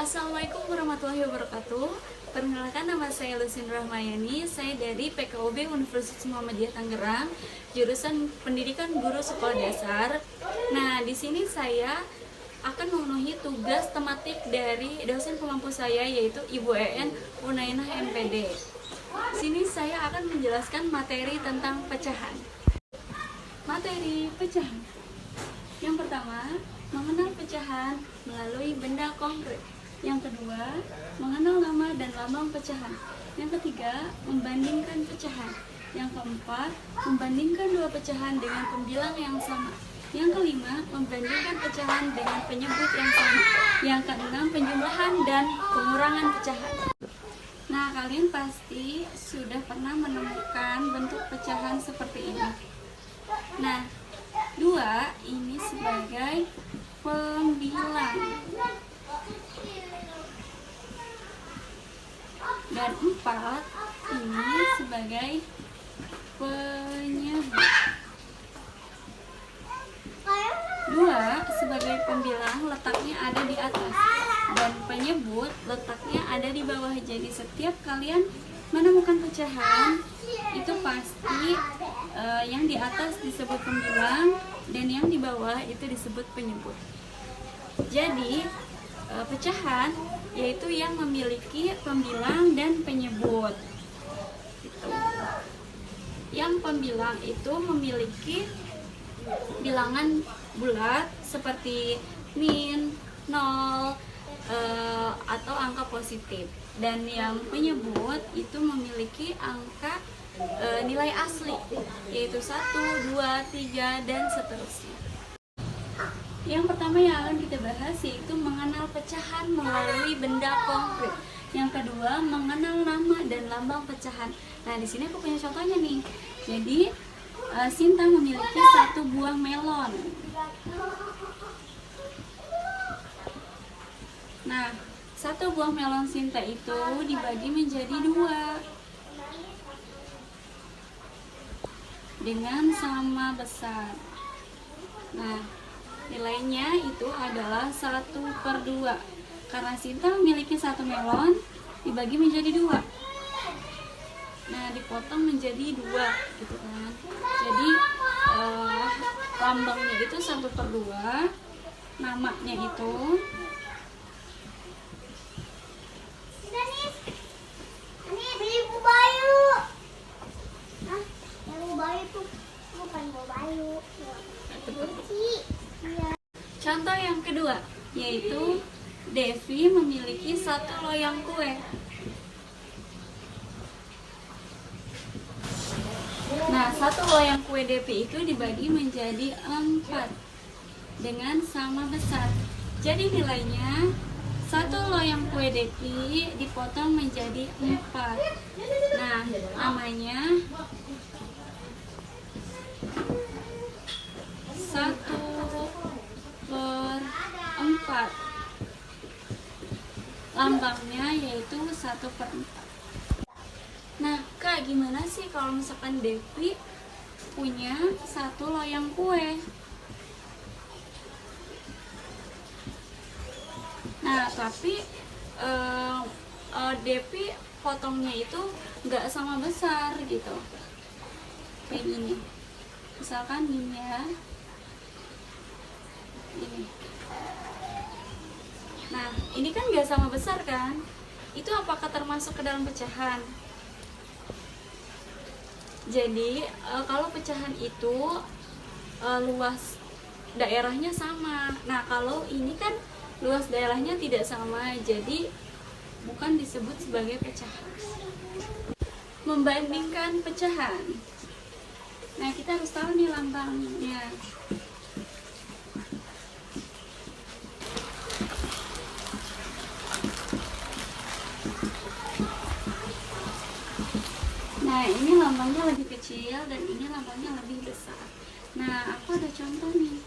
Assalamualaikum warahmatullahi wabarakatuh. Perkenalkan, nama saya Lusin Rahmayani. Saya dari PKUB Universitas Muhammadiyah Tangerang, jurusan Pendidikan Guru Sekolah Dasar. Nah, di sini saya akan memenuhi tugas tematik dari dosen pemampu saya, yaitu Ibu EN Unainah MPD. Di sini saya akan menjelaskan materi tentang pecahan. Materi pecahan. Yang pertama, mengenal pecahan melalui benda konkret. Yang kedua, mengenal nama dan lambang pecahan. Yang ketiga, membandingkan pecahan. Yang keempat, membandingkan dua pecahan dengan pembilang yang sama. Yang kelima, membandingkan pecahan dengan penyebut yang sama. Yang keenam, penjumlahan dan pengurangan pecahan. Nah, kalian pasti sudah pernah menemukan bentuk pecahan seperti ini. Nah, 2 ini sebagai pembilang dan 4 ini sebagai penyebut. 2 sebagai pembilang letaknya ada di atas dan penyebut letaknya ada di bawah. Jadi setiap kalian menemukan pecahan, itu pasti yang di atas disebut pembilang dan yang di bawah itu disebut penyebut. Jadi pecahan yaitu yang memiliki pembilang dan penyebut. Gitu. Yang pembilang itu memiliki bilangan bulat seperti min, 0, atau angka positif. Dan yang penyebut itu memiliki angka nilai asli, yaitu 1, 2, 3, dan seterusnya. Yang pertama yang akan kita bahas yaitu mengenal pecahan melalui benda konkret. Yang kedua, mengenal nama dan lambang pecahan. Nah, di sini aku punya contohnya nih. Jadi, Sinta memiliki 1 buah melon. Nah, 1 buah melon Sinta itu dibagi menjadi 2 dengan sama besar. Nah, nilainya itu adalah 1/2. Karena Sinta memiliki 1 melon, dibagi menjadi 2. Nah, dipotong menjadi 2 gitu kan. Jadi lambangnya itu 1/2, namanya itu contoh yang kedua, yaitu Devi memiliki 1 loyang kue. Nah, 1 loyang kue Devi itu dibagi menjadi 4 dengan sama besar. Jadi nilainya 1 loyang kue Devi dipotong menjadi 4. Nah, namanya 1/4. Lambangnya yaitu 1/4. Nah, Kak, gimana sih kalau misalkan Devi punya 1 loyang kue? Nah, tapi Devi potongnya itu nggak sama besar gitu. Kayak gini. Misalkan gini ya. Ini. Nah, ini kan nggak sama besar kan? Itu apakah termasuk ke dalam pecahan? Jadi kalau pecahan itu luas daerahnya sama. Nah, kalau ini kan luas daerahnya tidak sama, jadi bukan disebut sebagai pecahan. Membandingkan pecahan. Nah, kita harus tahu nih lambangnya. Nah, ini lambangnya lebih kecil dan ini lambangnya lebih besar. Nah, aku ada contoh nih.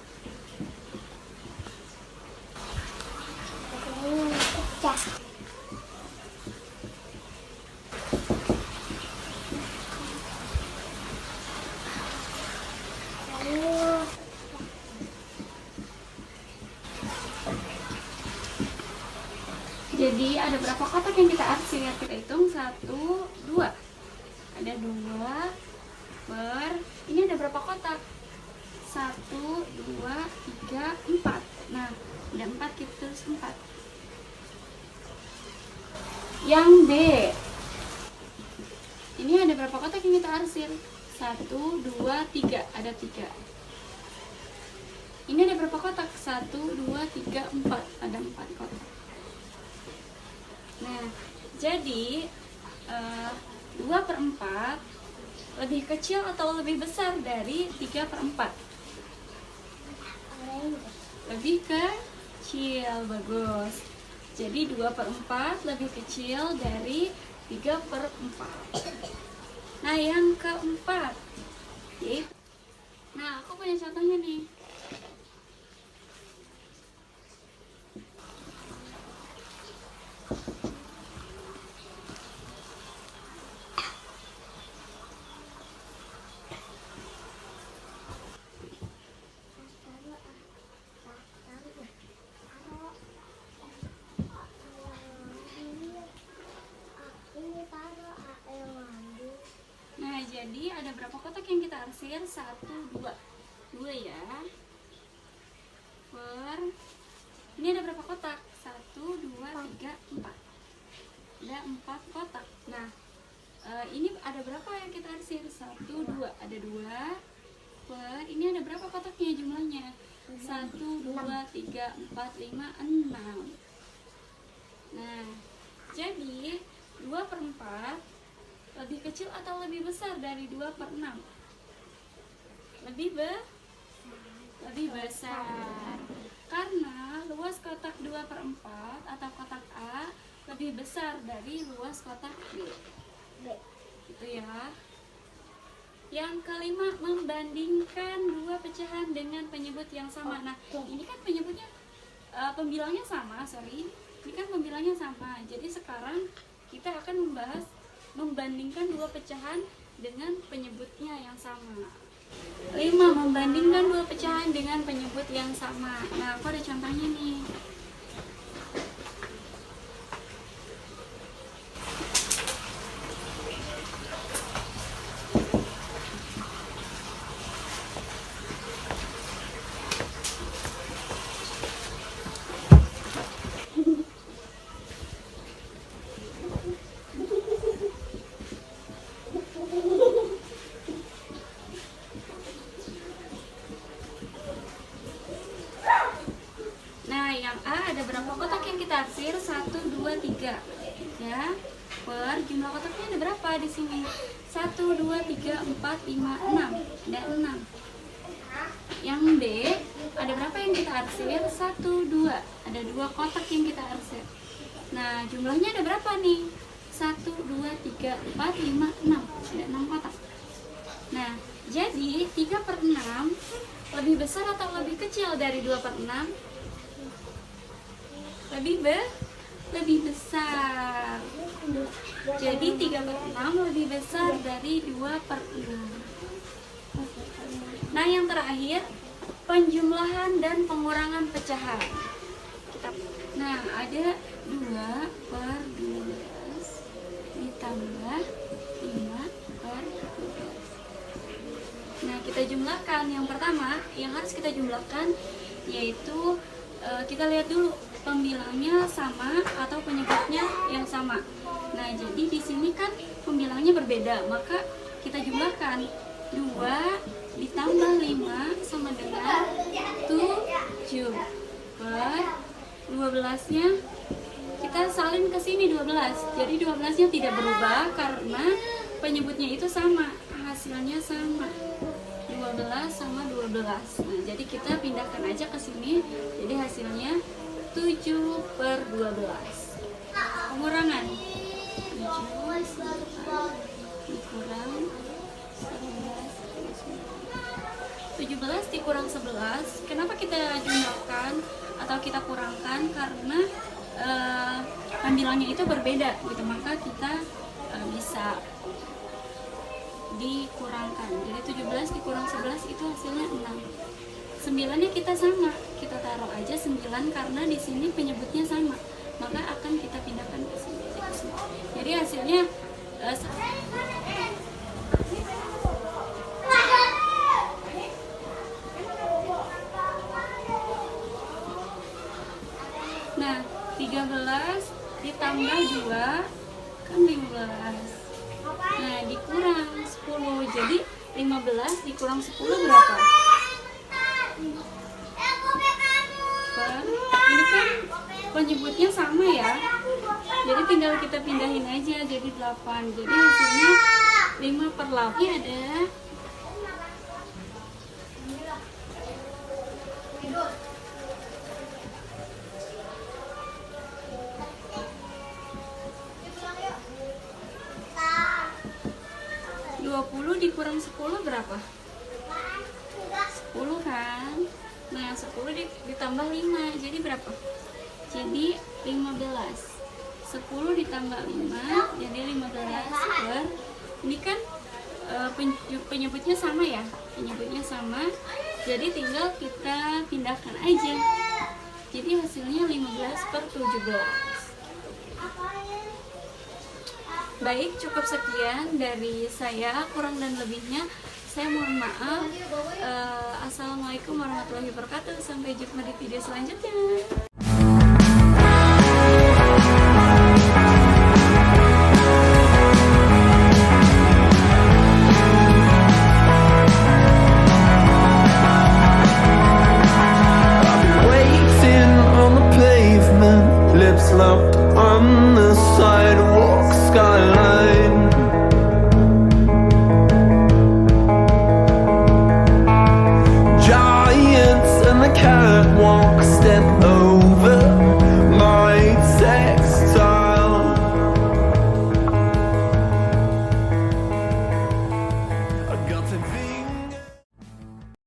Jadi ada berapa kotak yang kita arsir? Kita hitung 1, 2. Ada 2 per, ini ada berapa kotak? 1, 2, 3, 4. Nah, ada 4, kita tulis 4. Yang B, ini ada berapa kotak yang kita arsir? 1, 2, 3. Ada 3. Ini ada berapa kotak? 1, 2, 3, 4. Ada 4 kotak. Nah, jadi 2/4 lebih kecil atau lebih besar dari 3/4? Lebih kecil, bagus. Jadi 2/4 lebih kecil dari 3/4. Nah, yang keempat, nah aku punya contohnya nih. Nah, jadi ada berapa kotak yang kita arsir? 1, 2. 2 ya. Per, ini ada berapa kotak? 1, 2, 3, 4. Ada 4 kotak. Nah, ini ada berapa yang kita arsir? 1, 2. Ada 2. Per, ini ada berapa kotaknya jumlahnya? 1, 2, 3, 4, 5, 6. Nah, jadi 2/4 lebih kecil atau lebih besar dari 2/6? Lebih besar. Karena luas kotak 2/4 atau kotak A lebih besar dari luas kotak B. Gitu ya. Yang kelima, membandingkan dua pecahan dengan penyebut yang sama. Nah, ini kan penyebutnya pembilangnya sama, Ini kan pembilangnya sama. Jadi sekarang kita akan membahas membandingkan dua pecahan dengan penyebutnya yang sama. 5. Membandingkan dua pecahan dengan penyebut yang sama. Nah, aku ada contohnya nih. Yang A ada berapa kotak yang kita arsir? 1, 2, 3 ya. Per jumlah kotaknya ada berapa di sini? 1, 2, 3, 4, 5, 6. Ada 6. Yang B ada berapa yang kita arsir? 1, 2. Ada 2 kotak yang kita arsir. Nah, jumlahnya ada berapa nih? 1, 2, 3, 4, 5, 6. Ada 6 kotak. Nah, jadi 3/6 lebih besar atau lebih kecil dari 2/6? Lebih besar. Jadi 3/6 lebih besar dari 2/6. Nah, yang terakhir, penjumlahan dan pengurangan pecahan. Nah, ada 2/12 ditambah 5/12. Nah, kita jumlahkan. Yang pertama yang harus kita jumlahkan yaitu kita lihat dulu pembilangnya sama atau penyebutnya yang sama. Nah, jadi di sini kan pembilangnya berbeda, maka kita jumlahkan 2 ditambah 5 sama dengan 7 per 12-nya kita salin ke sini 12. Jadi 12-nya tidak berubah karena penyebutnya itu sama, hasilnya sama. 12 sama 12. Nah, jadi kita pindahkan aja ke sini. Jadi hasilnya 7/12. Pengurangan 7 dikurang 17 dikurang 11. Kenapa kita jumlahkan atau kita kurangkan? Karena pembilangnya itu berbeda gitu, maka kita bisa dikurangkan. Jadi 17 dikurang 11 itu hasilnya 6. 9-nya kita sama, kita taruh aja 9 karena di sini penyebutnya sama, maka akan kita ditambah 2 kan 15. Nah, dikurang 10. Jadi 15 dikurang 10 berapa? Ini kan penyebutnya sama ya. Jadi tinggal kita pindahin aja jadi 8. Jadi hasilnya 5/8. Ini ada 20 dikurang 10 berapa? 10 kan? Nah, 10 ditambah 5 jadi berapa? Jadi 15. 10 ditambah 5 jadi 15 ini kan penyebutnya sama ya, penyebutnya sama, jadi tinggal kita pindahkan aja, jadi hasilnya 15/17. Baik, cukup sekian dari saya, kurang dan lebihnya saya mohon maaf. Assalamualaikum warahmatullahi wabarakatuh, sampai jumpa di video selanjutnya.